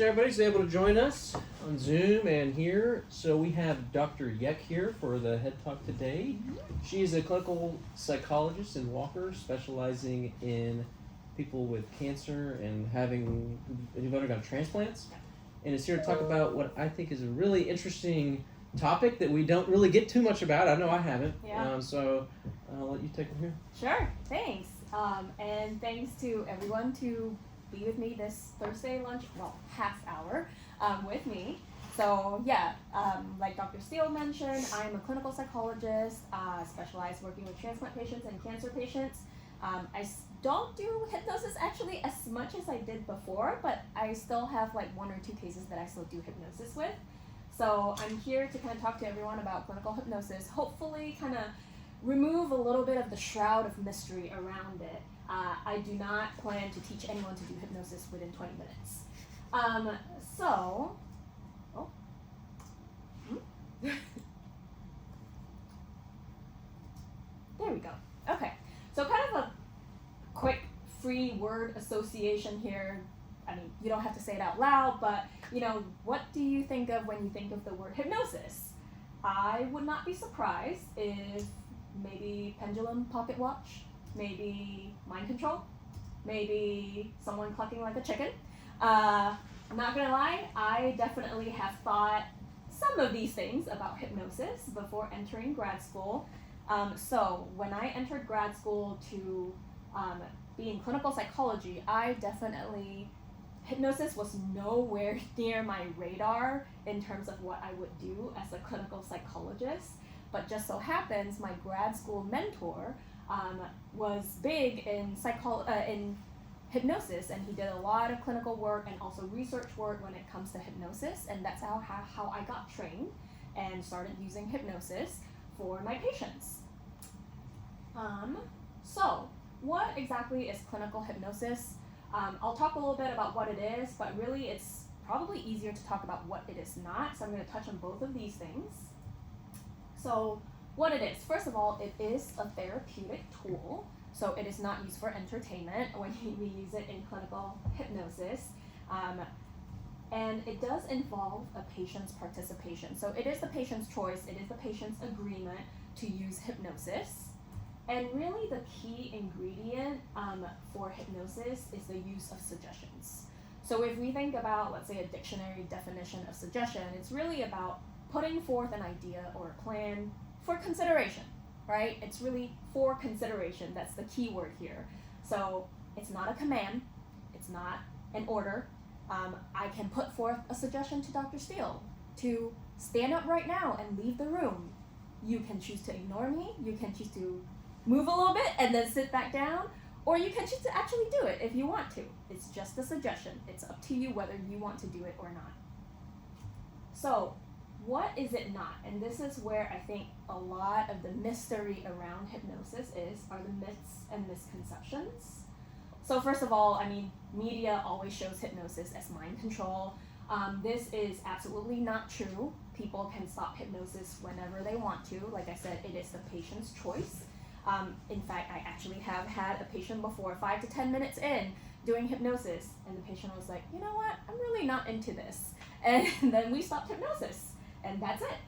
Everybody's able to join us on Zoom and here. So we have Dr. Yek here for the Head Talk today. She is a clinical psychologist in Walker, specializing in people with cancer and who've undergone transplants, and is here to talk about what I think is a really interesting topic that we don't really get too much about. I know I haven't. Yeah. So I'll let you take it here. Sure, thanks. And thanks to everyone to be with me this Thursday lunch, half hour with me. So yeah, like Dr. Steele mentioned, I'm a clinical psychologist, specialized working with transplant patients and cancer patients. I don't do hypnosis actually as much as I did before, but I still have like 1 or 2 cases that I still do hypnosis with. So I'm here to kind of talk to everyone about clinical hypnosis, hopefully kind of remove a little bit of the shroud of mystery around it. I do not plan to teach anyone to do hypnosis within 20 minutes. There we go. Okay, so kind of a quick free word association here. I mean, you don't have to say it out loud, but what do you think of when you think of the word hypnosis? I would not be surprised if maybe pendulum pocket watch, maybe mind control, maybe someone clucking like a chicken. Not gonna lie, I definitely have thought some of these things about hypnosis before entering grad school. So when I entered grad school to be in clinical psychology, hypnosis was nowhere near my radar in terms of what I would do as a clinical psychologist. But just so happens my grad school mentor was big in hypnosis, and he did a lot of clinical work and also research work when it comes to hypnosis, and that's how I got trained and started using hypnosis for my patients. So what exactly is clinical hypnosis? I'll talk a little bit about what it is, but really it's probably easier to talk about what it is not, so I'm going to touch on both of these things. So what it is, first of all, it is a therapeutic tool, so it is not used for entertainment when we use it in clinical hypnosis, and it does involve a patient's participation. So it is the patient's choice, it is the patient's agreement to use hypnosis. And really the key ingredient for hypnosis is the use of suggestions. So if we think about, let's say, a dictionary definition of suggestion, it's really about putting forth an idea or a plan for consideration, right? It's really for consideration. That's the key word here. So it's not a command. It's not an order. I can put forth a suggestion to Dr. Steele to stand up right now and leave the room. You can choose to ignore me. You can choose to move a little bit and then sit back down, or you can choose to actually do it if you want to. It's just a suggestion. It's up to you whether you want to do it or not. So what is it not? And this is where I think a lot of the mystery around hypnosis are the myths and misconceptions. So first of all, I mean, media always shows hypnosis as mind control. This is absolutely not true. People can stop hypnosis whenever they want to. Like I said, it is the patient's choice. In fact, I actually have had a patient before, 5 to 10 minutes in, doing hypnosis, and the patient was like, you know what, I'm really not into this. And then we stopped hypnosis, and that's it.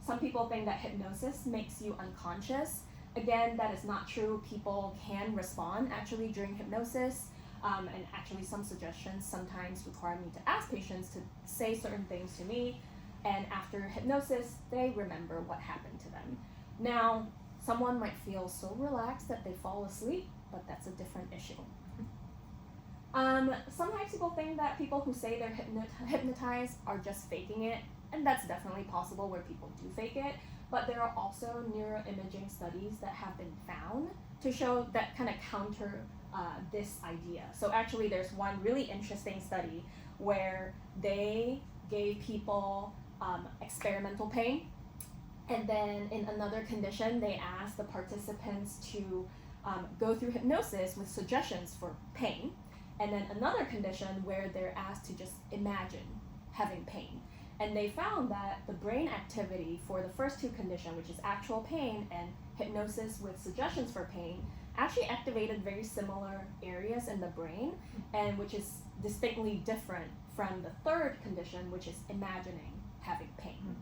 Some people think that hypnosis makes you unconscious. Again, that is not true. People can respond actually during hypnosis, and actually some suggestions sometimes require me to ask patients to say certain things to me, and after hypnosis, they remember what happened to them. Now, someone might feel so relaxed that they fall asleep, but that's a different issue. Sometimes people think that people who say they're hypnotized are just faking it, and that's definitely possible where people do fake it, but there are also neuroimaging studies that have been found to show that kind of counter this idea. So actually there's one really interesting study where they gave people experimental pain, and then in another condition, they asked the participants to go through hypnosis with suggestions for pain. And then another condition where they're asked to just imagine having pain. And they found that the brain activity for the first two conditions, which is actual pain and hypnosis with suggestions for pain, actually activated very similar areas in the brain, and which is distinctly different from the third condition, which is imagining having pain.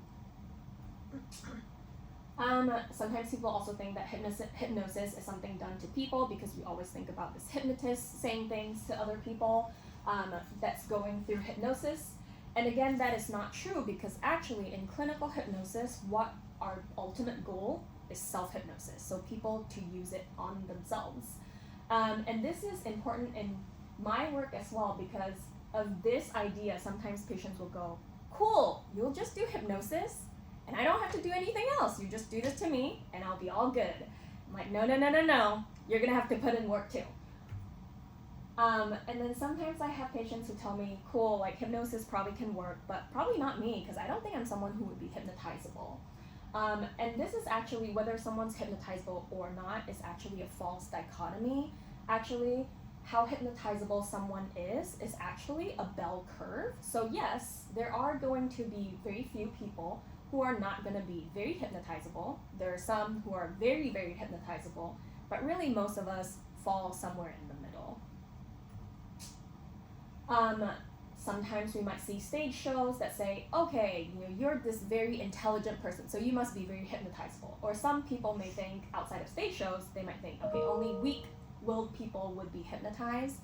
Sometimes people also think that hypnosis is something done to people because we always think about this hypnotist saying things to other people that's going through hypnosis. And again, that is not true because actually in clinical hypnosis, what our ultimate goal is self-hypnosis, so people to use it on themselves. And this is important in my work as well because of this idea. Sometimes patients will go, cool, you'll just do hypnosis and I don't have to do anything else. You just do this to me and I'll be all good. I'm like, no. You're gonna have to put in work too. And then sometimes I have patients who tell me, cool, like hypnosis probably can work, but probably not me because I don't think I'm someone who would be hypnotizable. And this is actually, whether someone's hypnotizable or not, is actually a false dichotomy. Actually, how hypnotizable someone is actually a bell curve. So yes, there are going to be very few people who are not going to be very hypnotizable. There are some who are very, very hypnotizable, but really most of us fall somewhere in the middle. Sometimes we might see stage shows that say, okay, you're this very intelligent person, so you must be very hypnotizable. Or some people may think, outside of stage shows, they might think, okay, only weak-willed people would be hypnotized.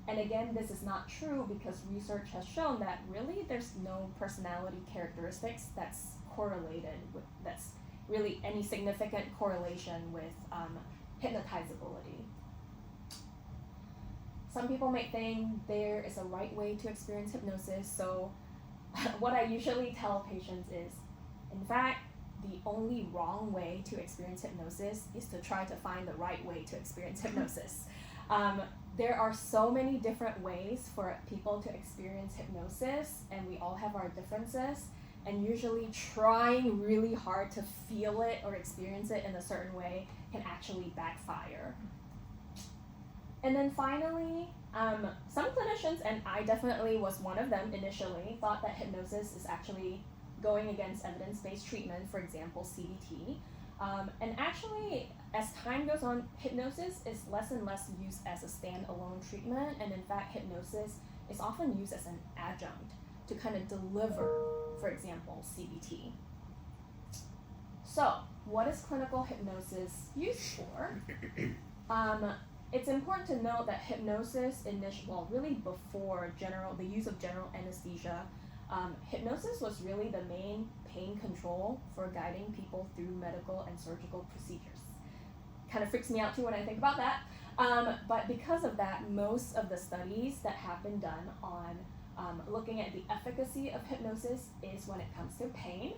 And again, this is not true because research has shown that really there's no personality characteristics that's correlated with, that's really any significant correlation with hypnotizability. Some people might think there is a right way to experience hypnosis, so what I usually tell patients is, in fact, the only wrong way to experience hypnosis is to try to find the right way to experience hypnosis. There are so many different ways for people to experience hypnosis, and we all have our differences, and usually trying really hard to feel it or experience it in a certain way can actually backfire. And then finally, some clinicians, and I definitely was one of them initially, thought that hypnosis is actually going against evidence-based treatment, for example, CBT. And actually, as time goes on, hypnosis is less and less used as a standalone treatment, and in fact, hypnosis is often used as an adjunct to kind of deliver, for example, CBT. So, what is clinical hypnosis used for? It's important to note that hypnosis really before the use of general anesthesia, hypnosis was really the main pain control for guiding people through medical and surgical procedures. Kind of freaks me out too when I think about that. But because of that, most of the studies that have been done on looking at the efficacy of hypnosis is when it comes to pain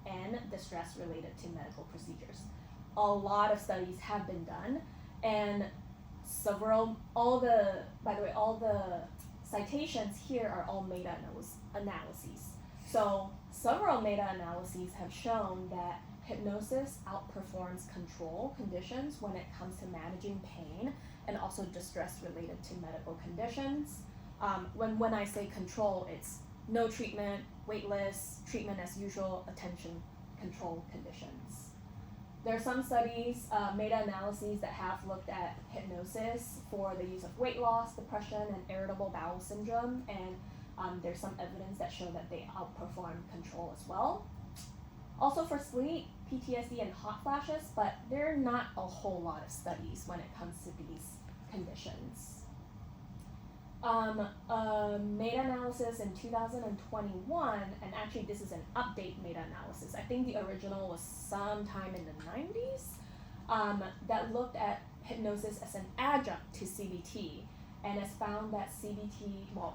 and distress related to medical procedures. A lot of studies have been done, and all the citations here are all meta-analyses. So several meta-analyses have shown that hypnosis outperforms control conditions when it comes to managing pain and also distress related to medical conditions. When I say control, it's no treatment, wait list, treatment as usual, attention control conditions. There are some studies, meta-analyses, that have looked at hypnosis for the use of weight loss, depression, and irritable bowel syndrome, and there's some evidence that show that they outperform control as well. Also for sleep, PTSD, and hot flashes, but there are not a whole lot of studies when it comes to these conditions. A meta-analysis in 2021, and actually this is an update meta-analysis, I think the original was sometime in the 90s, that looked at hypnosis as an adjunct to CBT, and has found that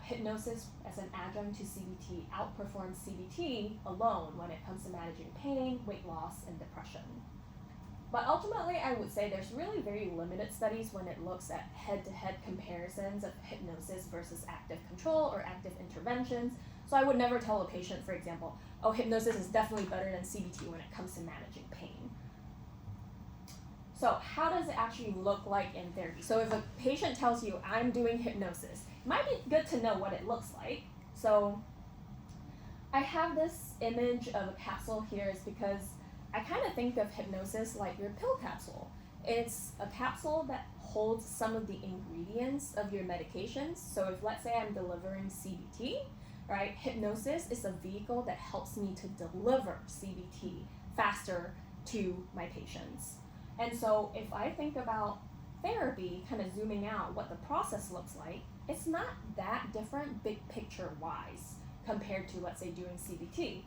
hypnosis as an adjunct to CBT outperforms CBT alone when it comes to managing pain, weight loss, and depression. But ultimately, I would say there's really very limited studies when it looks at head-to-head comparisons of hypnosis versus active control or active interventions. So I would never tell a patient, for example, oh, hypnosis is definitely better than CBT when it comes to managing pain. So how does it actually look like in therapy? So if a patient tells you, I'm doing hypnosis, it might be good to know what it looks like. So I have this image of a capsule here is because I kind of think of hypnosis like your pill capsule. It's a capsule that holds some of the ingredients of your medications. So if, let's say, I'm delivering CBT, right, hypnosis is a vehicle that helps me to deliver CBT faster to my patients. And so if I think about therapy, kind of zooming out what the process looks like, it's not that different big picture wise compared to, let's say, doing CBT.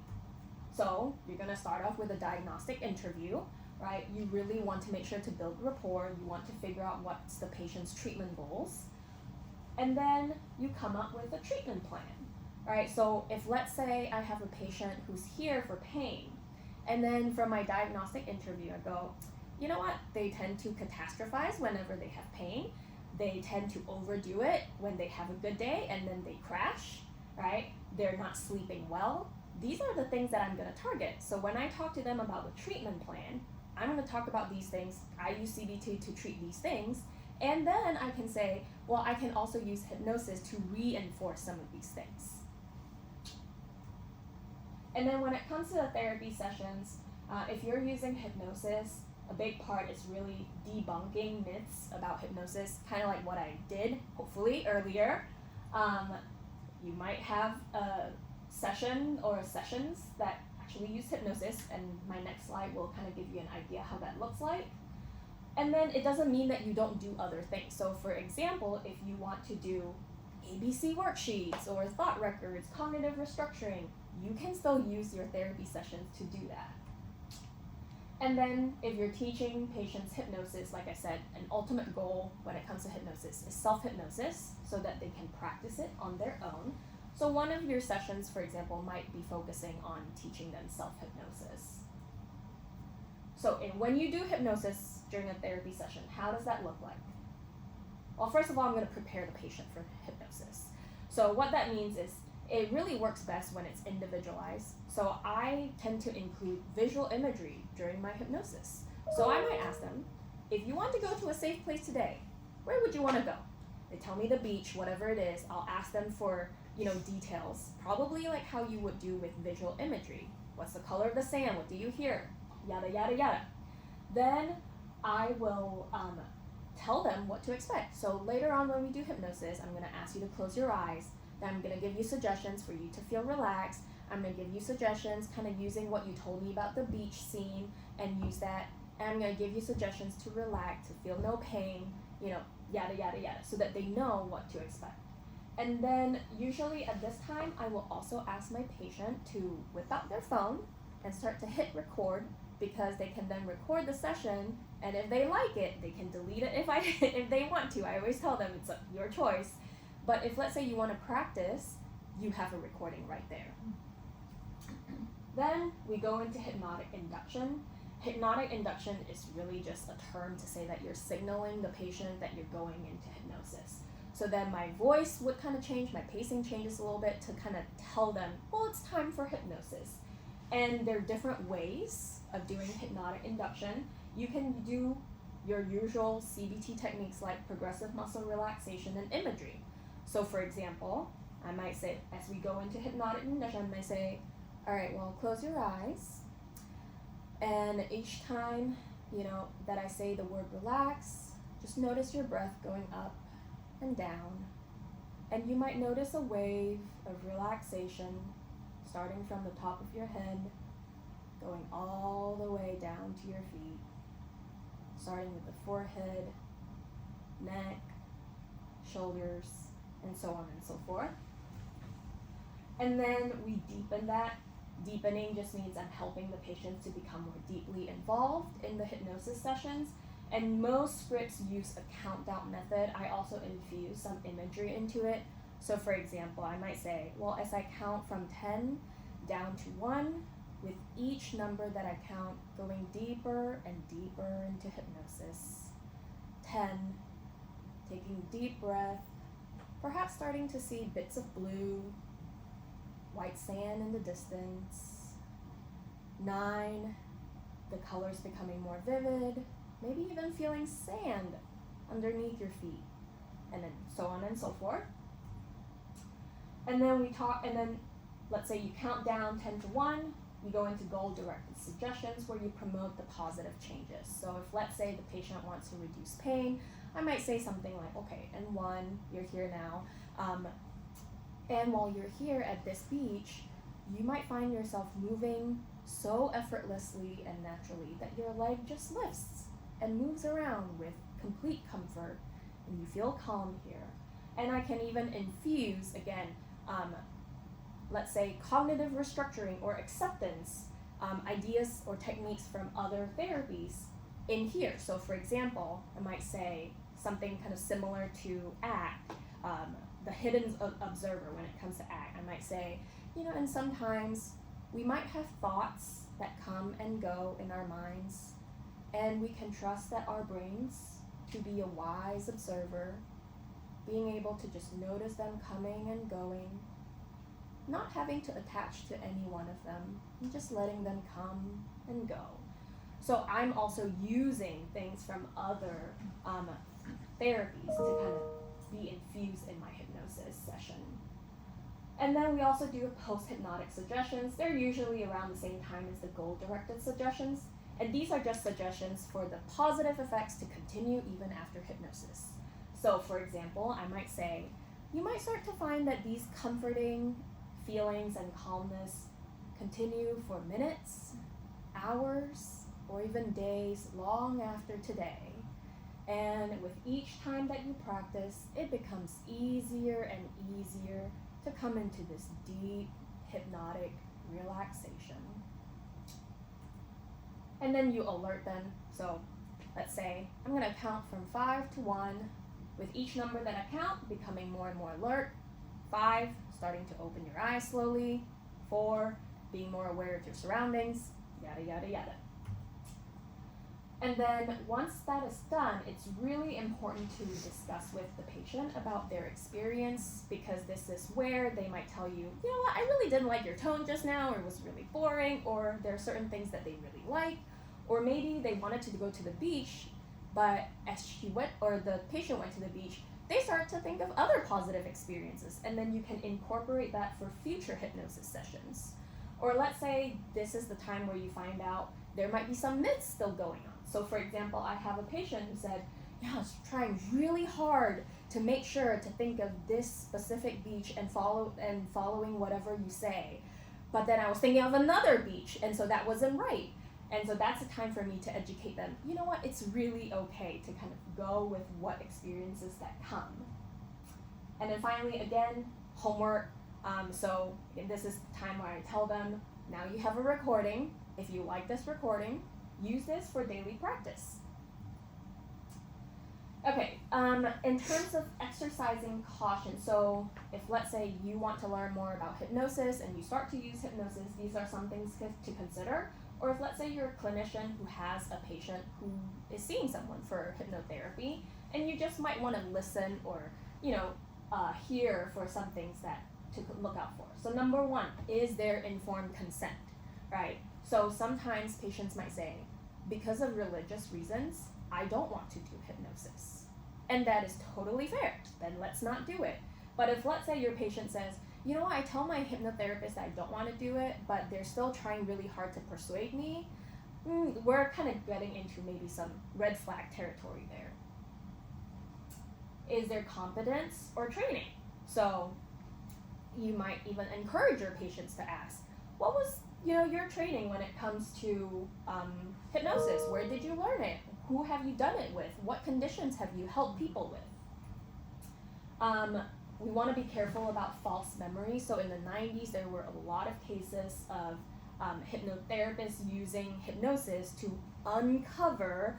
So you're going to start off with a diagnostic interview, right? You really want to make sure to build rapport. You want to figure out what's the patient's treatment goals. And then you come up with a treatment plan, right? So if, let's say, I have a patient who's here for pain, and then from my diagnostic interview, I go, you know what? They tend to catastrophize whenever they have pain. They tend to overdo it when they have a good day, and then they crash, right? They're not sleeping well. These are the things that I'm going to target. So when I talk to them about the treatment plan, I'm going to talk about these things. I use CBT to treat these things. And then I can say, well, I can also use hypnosis to reinforce some of these things. And then when it comes to the therapy sessions, if you're using hypnosis, a big part is really debunking myths about hypnosis, kind of like what I did, hopefully, earlier. You might have a session or sessions that actually use hypnosis, and my next slide will kind of give you an idea how that looks like. And then it doesn't mean that you don't do other things. So for example, if you want to do ABC worksheets or thought records, cognitive restructuring, you can still use your therapy sessions to do that. And then if you're teaching patients hypnosis, like I said, an ultimate goal when it comes to hypnosis is self-hypnosis so that they can practice it on their own. So one of your sessions, for example, might be focusing on teaching them self-hypnosis. So when you do hypnosis during a therapy session, how does that look like? Well, first of all, I'm going to prepare the patient for hypnosis. So what that means is it really works best when it's individualized. So I tend to include visual imagery during my hypnosis. So I might ask them, if you want to go to a safe place today, where would you want to go? They tell me the beach, whatever it is. I'll ask them for, details, probably like how you would do with visual imagery. What's the color of the sand? What do you hear? Yada, yada, yada. Then I will tell them what to expect. So later on when we do hypnosis, I'm going to ask you to close your eyes. Then I'm going to give you suggestions for you to feel relaxed. I'm going to give you suggestions kind of using what you told me about the beach scene and use that. And I'm going to give you suggestions to relax, to feel no pain, yada, yada, yada, so that they know what to expect. And then usually at this time, I will also ask my patient to whip out their phone and start to hit record, because they can then record the session, and if they like it, they can delete it if they want to. I always tell them it's your choice. But if, let's say, you want to practice, you have a recording right there. Then we go into hypnotic induction. Hypnotic induction is really just a term to say that you're signaling the patient that you're going into hypnosis. So then my voice would kind of change, my pacing changes a little bit to kind of tell them, well, it's time for hypnosis. And there are different ways of doing hypnotic induction. You can do your usual CBT techniques like progressive muscle relaxation and imagery. So for example, I might say, as we go into hypnotic induction, I might say, all right, well, close your eyes. And each time, that I say the word relax, just notice your breath going up and down. And you might notice a wave of relaxation starting from the top of your head, going all the way down to your feet, starting with the forehead, neck, shoulders, and so on and so forth. And then we deepen that. Deepening just means I'm helping the patients to become more deeply involved in the hypnosis sessions. And most scripts use a countdown method. I also infuse some imagery into it. So for example, I might say, well, as I count from 10 down to 1, with each number that I count going deeper and deeper into hypnosis. 10, taking deep breath, perhaps starting to see bits of blue, white sand in the distance. 9, the colors becoming more vivid, maybe even feeling sand underneath your feet, and then so on and so forth. And then let's say you count down 10 to 1, You go into goal-directed suggestions where you promote the positive changes. So if, let's say, the patient wants to reduce pain, I might say something like, okay, and one, you're here now, and while you're here at this beach, you might find yourself moving so effortlessly and naturally that your leg just lifts and moves around with complete comfort, and you feel calm here. And I can even infuse, again, let's say cognitive restructuring or acceptance ideas or techniques from other therapies in here. So for example, I might say something kind of similar to ACT, the hidden observer when it comes to ACT. I might say, and sometimes we might have thoughts that come and go in our minds, and we can trust that our brains to be a wise observer, being able to just notice them coming and going, not having to attach to any one of them, and just letting them come and go. So I'm also using things from other therapies to kind of be infused in my hypnosis session. And then we also do post-hypnotic suggestions. They're usually around the same time as the goal-directed suggestions. And these are just suggestions for the positive effects to continue even after hypnosis. So for example, I might say, you might start to find that these comforting feelings and calmness continue for minutes, hours, or even days long after today. And with each time that you practice, it becomes easier and easier to come into this deep, hypnotic relaxation. And then you alert them. So let's say I'm going to count from 5 to 1, with each number that I count becoming more and more alert. 5, starting to open your eyes slowly. 4, being more aware of your surroundings, yada, yada, yada. And then once that is done, it's really important to discuss with the patient about their experience, because this is where they might tell you, you know what, I really didn't like your tone just now, or it was really boring, or there are certain things that they really like, or maybe they wanted to go to the beach, but as she went, or the patient went to the beach, they start to think of other positive experiences, and then you can incorporate that for future hypnosis sessions. Or let's say this is the time where you find out there might be some myths still going on. So for example, I have a patient who said, I was trying really hard to make sure to think of this specific beach and following whatever you say. But then I was thinking of another beach, and so that wasn't right. And so that's a time for me to educate them. You know what, it's really okay to kind of go with what experiences that come. And then finally, again, homework. So this is the time where I tell them, now you have a recording. If you like this recording, use this for daily practice. Okay, in terms of exercising caution, so if let's say you want to learn more about hypnosis and you start to use hypnosis, these are some things to consider. Or if let's say you're a clinician who has a patient who is seeing someone for hypnotherapy, and you just might want to listen or hear for some things that to look out for. So number 1, is there informed consent, right? So sometimes patients might say, because of religious reasons, I don't want to do hypnosis. And that is totally fair. Then let's not do it. But if let's say your patient says, you know what, I tell my hypnotherapist that I don't want to do it, but they're still trying really hard to persuade me, we're kind of getting into maybe some red flag territory there. Is there competence or training? So you might even encourage your patients to ask, what was your training when it comes to hypnosis? Where did you learn it? Who have you done it with? What conditions have you helped people with? We want to be careful about false memories. So in the 90s, there were a lot of cases of hypnotherapists using hypnosis to uncover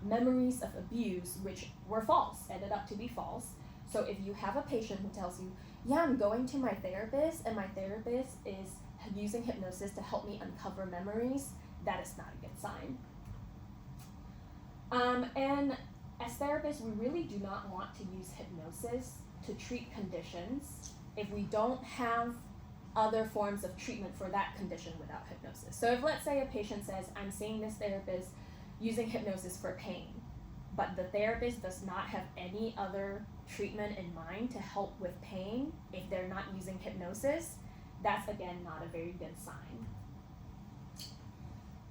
memories of abuse, which were false, ended up to be false. So if you have a patient who tells you, yeah, I'm going to my therapist, and my therapist is using hypnosis to help me uncover memories, that is not a good sign. And as therapists, we really do not want to use hypnosis to treat conditions if we don't have other forms of treatment for that condition without hypnosis. So if let's say a patient says, I'm seeing this therapist using hypnosis for pain, but the therapist does not have any other treatment in mind to help with pain if they're not using hypnosis, that's again not a very good sign.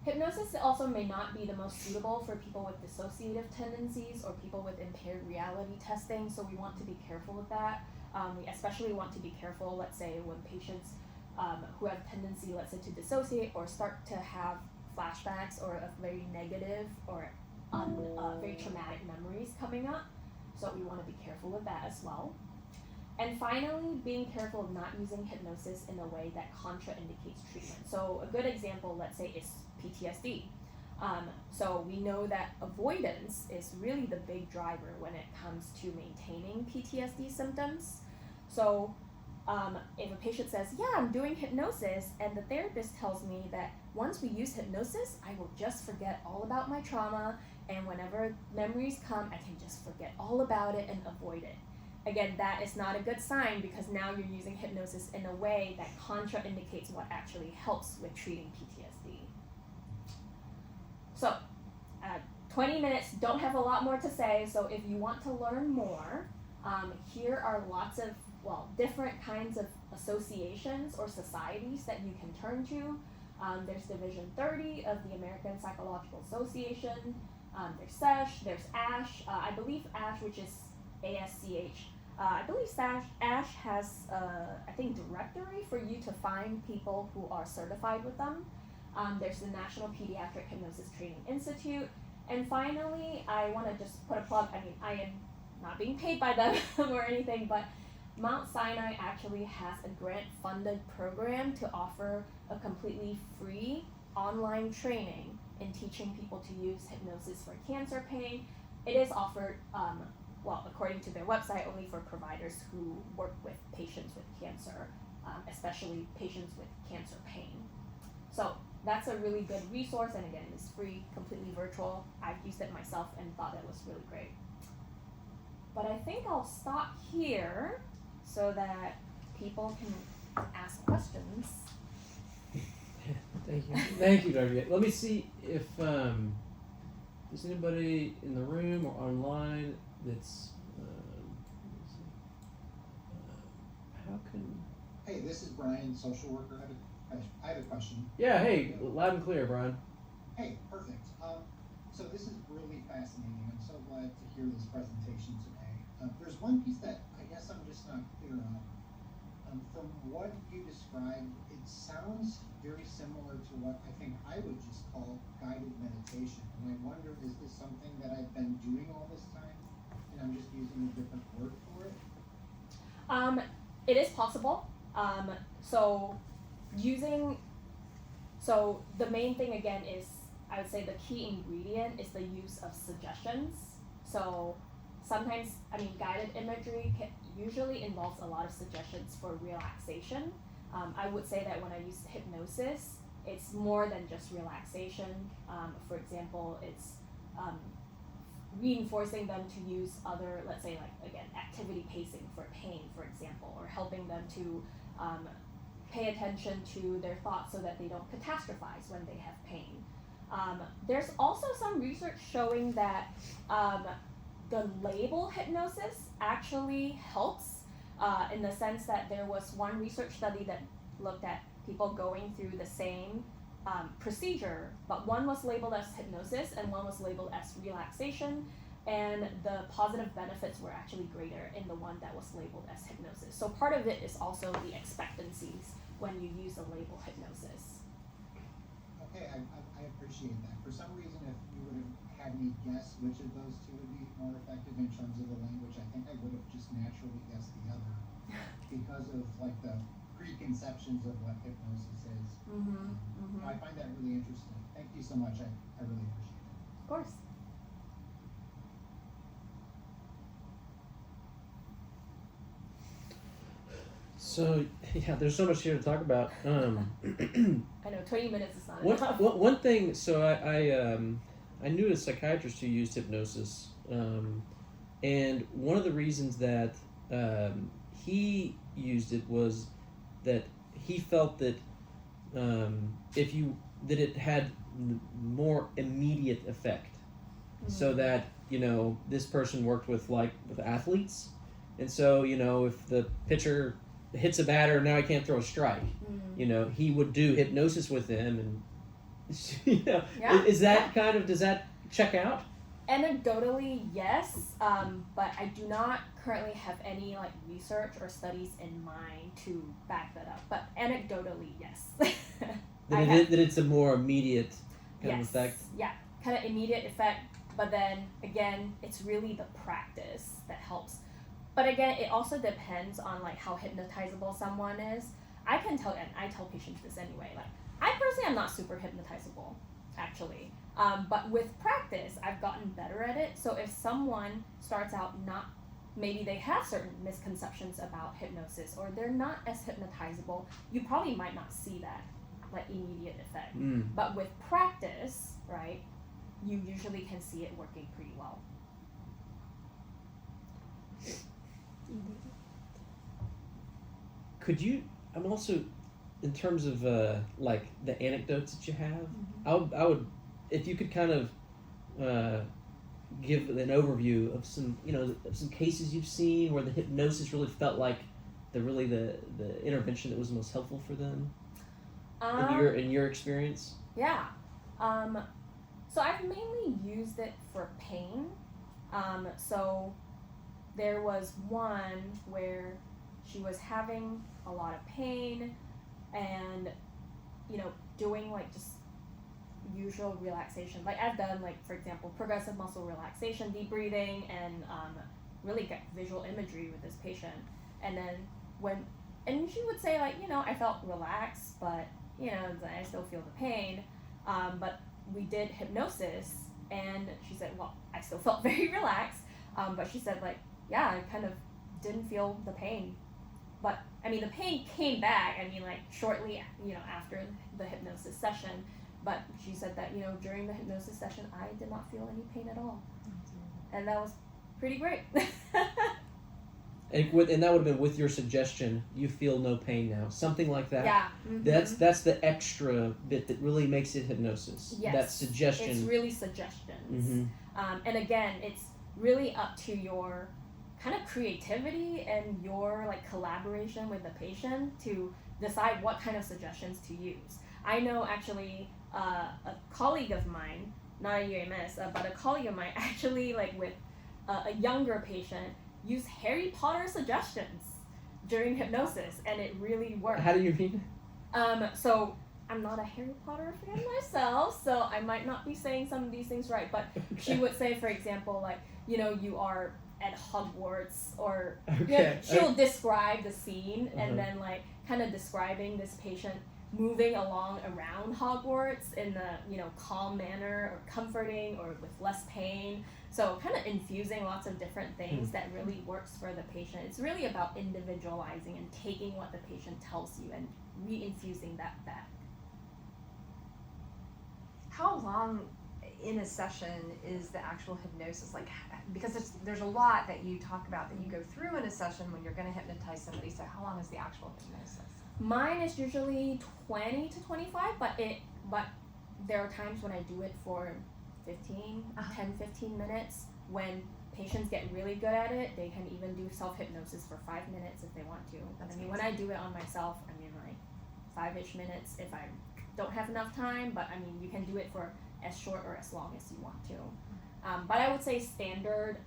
Hypnosis also may not be the most suitable for people with dissociative tendencies or people with impaired reality testing, so we want to be careful with that. We especially want to be careful, let's say, when patients who have tendency, let's say, to dissociate or start to have flashbacks or a very negative or very traumatic memories coming up. So we want to be careful with that as well. And finally, being careful of not using hypnosis in a way that contraindicates treatment. So a good example, let's say, is PTSD. So we know that avoidance is really the big driver when it comes to maintaining PTSD symptoms. So if a patient says, yeah, I'm doing hypnosis, and the therapist tells me that once we use hypnosis, I will just forget all about my trauma, and whenever memories come, I can just forget all about it and avoid it. Again, that is not a good sign because now you're using hypnosis in a way that contraindicates what actually helps with treating PTSD. So, 20 minutes, don't have a lot more to say, so if you want to learn more, here are lots of, different kinds of associations or societies that you can turn to. There's Division 30 of the American Psychological Association, there's SESH, there's ASH, I believe ASH, which is ASCH. I believe ASH has directory for you to find people who are certified with them. There's the National Pediatric Hypnosis Training Institute. And finally, I want to just put a plug. I mean, I am not being paid by them or anything, but Mount Sinai actually has a grant-funded program to offer a completely free online training in teaching people to use hypnosis for cancer pain. It is offered, according to their website, only for providers who work with patients with cancer, especially patients with cancer pain. So that's a really good resource, and again, it's free, completely virtual. I've used it myself and thought it was really great. But I think I'll stop here so that people can ask questions. Thank you, Dr. Yek. Let me see if there's anybody in the room or online that's. How can? Hey, this is Brian, social worker. I have a question. Yeah. Hey, loud and clear, Brian. Hey, perfect. So this is really fascinating. I'm so glad to hear this presentation today. There's one piece that I guess I'm just not clear on. From what you described, it sounds very similar to what I think I would just call guided meditation. And I wonder, is this something that I've been doing all this time, and I'm just using a different word for it? It is possible. So the main thing again is, I would say the key ingredient is the use of suggestions. So sometimes, guided imagery usually involves a lot of suggestions for relaxation. I would say that when I use hypnosis, it's more than just relaxation. For example, it's reinforcing them to use other, let's say, activity pacing for pain, for example, or helping them to pay attention to their thoughts so that they don't catastrophize when they have pain. There's also some research showing that the label hypnosis actually helps in the sense that there was one research study that looked at people going through the same procedure, but one was labeled as hypnosis and one was labeled as relaxation, and the positive benefits were actually greater in the one that was labeled as hypnosis. So part of it is also the expectancies when you use the label hypnosis. Okay, I appreciate that. For some reason, if you would have had me guess which of those two would be more effective in terms of the language, I think I would have just naturally guessed the other because of the preconceptions of what hypnosis is. I find that really interesting. Thank you so much. I really appreciate it. Of course. So yeah, there's so much here to talk about. I know 20 minutes is not enough. One thing. So I knew a psychiatrist who used hypnosis, and one of the reasons that he used it was that he felt that it had more immediate effect, so that this person worked with athletes, and so if the pitcher hits a batter, now he can't throw a strike. He would do hypnosis with them, and you know, Yeah, is that kind of, does that check out? Anecdotally, yes, but I do not currently have any like research or studies in mind to back that up. But anecdotally, yes. That it's a more immediate kind of effect? Yeah, kind of immediate effect. But then again, it's really the practice that helps. But again, it also depends on like how hypnotizable someone is. I can tell, and I tell patients this anyway. Like, I personally am not super hypnotizable, actually. But with practice, I've gotten better at it. So if someone starts out not, maybe they have certain misconceptions about hypnosis, or they're not as hypnotizable, you probably might not see that like immediate effect. But with practice, right, you usually can see it working pretty well. Could you, I'm also, in terms of like the anecdotes that you have, I would, if you could kind of give an overview of some, you know, of some cases you've seen where the hypnosis really felt like the intervention that was most helpful for them in your experience. Yeah. So I've mainly used it for pain. So there was one where she was having a lot of pain, and you know, doing like just usual relaxation. Like I've done, like, for example, progressive muscle relaxation, deep breathing, and really get visual imagery with this patient. And then and she would say, like, you know, I felt relaxed, but you know, I still feel the pain. But we did hypnosis, and she said, well, I still felt very relaxed. But she said, like, yeah, I kind of didn't feel the pain. But I mean, the pain came back. I mean, like shortly, you know, after the hypnosis session. But she said that, you know, during the hypnosis session, I did not feel any pain at all, and that was pretty great. And that would have been with your suggestion. You feel no pain now, something like that. Yeah. That's the extra bit that really makes it hypnosis. Yes. That suggestion. It's really suggestions. And again, it's really up to your kind of creativity and your like collaboration with the patient to decide what kind of suggestions to use. I know actually a colleague of mine, not a UMS, but a colleague of mine actually, like with a younger patient, used Harry Potter suggestions during hypnosis, and it really worked. How do you mean? So I'm not a Harry Potter fan myself, so I might not be saying some of these things right, but she would say, for example, like, you know, you are at Hogwarts, or you know, she'll describe the scene, and then like kind of describing this patient moving along around Hogwarts in the, you know, calm manner, or comforting, or with less pain. So kind of infusing lots of different things that really works for the patient. It's really about individualizing and taking what the patient tells you and re-infusing that back. How long in a session is the actual hypnosis? Like, because there's a lot that you talk about that you go through in a session when you're going to hypnotize somebody. So how long is the actual hypnosis? Mine is usually 20 to 25, but there are times when I do it for 10-15 minutes. When patients get really good at it, they can even do self-hypnosis for 5 minutes if they want to. I mean, when I do it on myself, I mean, like 5-ish minutes if I don't have enough time, but I mean, you can do it for as short or as long as you want to. But I would say standard,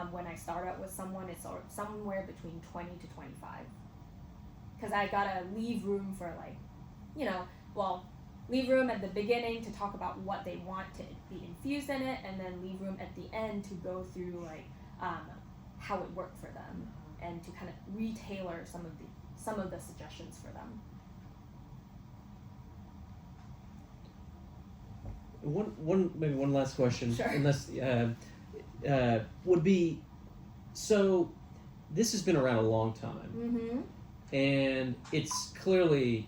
when I start out with someone, it's somewhere between 20 to 25. Because I gotta leave room for, like, you know, leave room at the beginning to talk about what they want to be infused in it, and then leave room at the end to go through, like, how it worked for them, and to kind of retailor some of the suggestions for them. Maybe one last question. Sure. Unless would be, so this has been around a long time, and it's clearly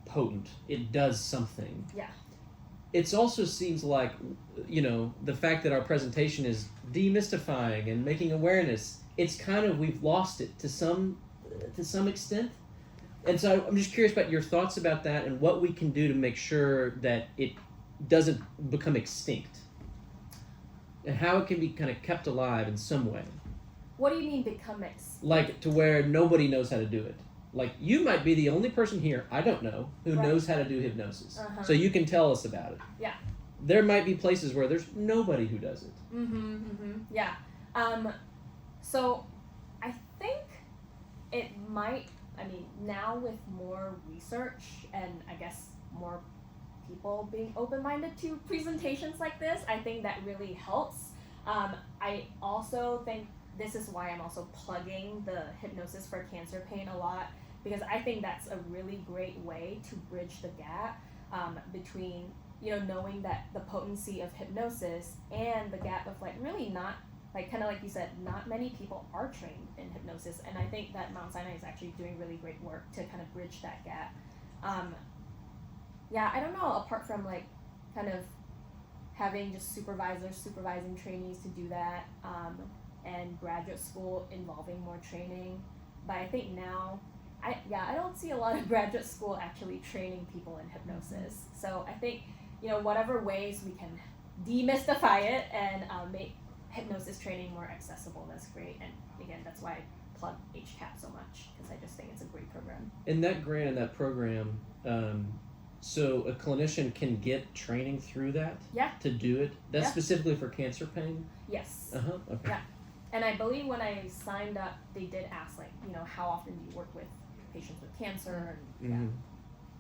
potent. It does something. Yeah. It also seems like, you know, the fact that our presentation is demystifying and making awareness, it's kind of, we've lost it to some extent. And so I'm just curious about your thoughts about that and what we can do to make sure that it doesn't become extinct, and how it can be kind of kept alive in some way. What do you mean become extinct? Like to where nobody knows how to do it. Like, you might be the only person here, I don't know, who Right. knows how to do hypnosis. Uh-huh. So you can tell us about it. Yeah. There might be places where there's nobody who does it. Yeah. So I think it might, I mean, now with more research and I guess more people being open-minded to presentations like this, I think that really helps. I also think this is why I'm also plugging the Hypnosis for Cancer Pain a lot, because I think that's a really great way to bridge the gap between, you know, knowing that the potency of hypnosis and the gap of like really not, like kind of like you said, not many people are trained in hypnosis, and I think that Mount Sinai is actually doing really great work to kind of bridge that gap. Yeah, I don't know, apart from like kind of having just supervisors supervising trainees to do that, and graduate school involving more training, but I think now I don't see a lot of graduate school actually training people in hypnosis. So I think, you know, whatever ways we can demystify it and make hypnosis training more accessible, that's great. And again, that's why I plug HCAP so much, because I just think it's a great program. In that grant and that program, so a clinician can get training through that? Yeah. To do it? That's Yeah. specifically for cancer pain? Yes. Uh-huh, okay. Yeah. And I believe when I signed up, they did ask, like, you know, how often do you work with patients with cancer? And yeah. Mhm.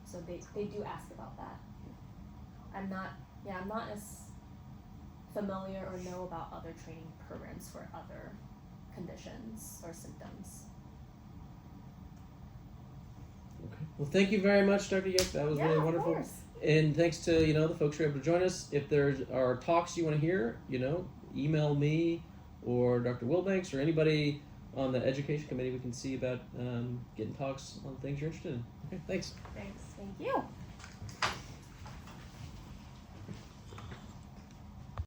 So they do ask about that. I'm not as familiar or know about other training programs for other conditions or symptoms. Okay. Well, thank you very much, Dr. Yek. That was really wonderful. Of course. And thanks to, you know, the folks who are able to join us. If there are talks you want to hear, you know, email me or Dr. Wilbanks or anybody on the education committee we can see about getting talks on things you're interested in. Okay, thanks. Thanks. Thank you.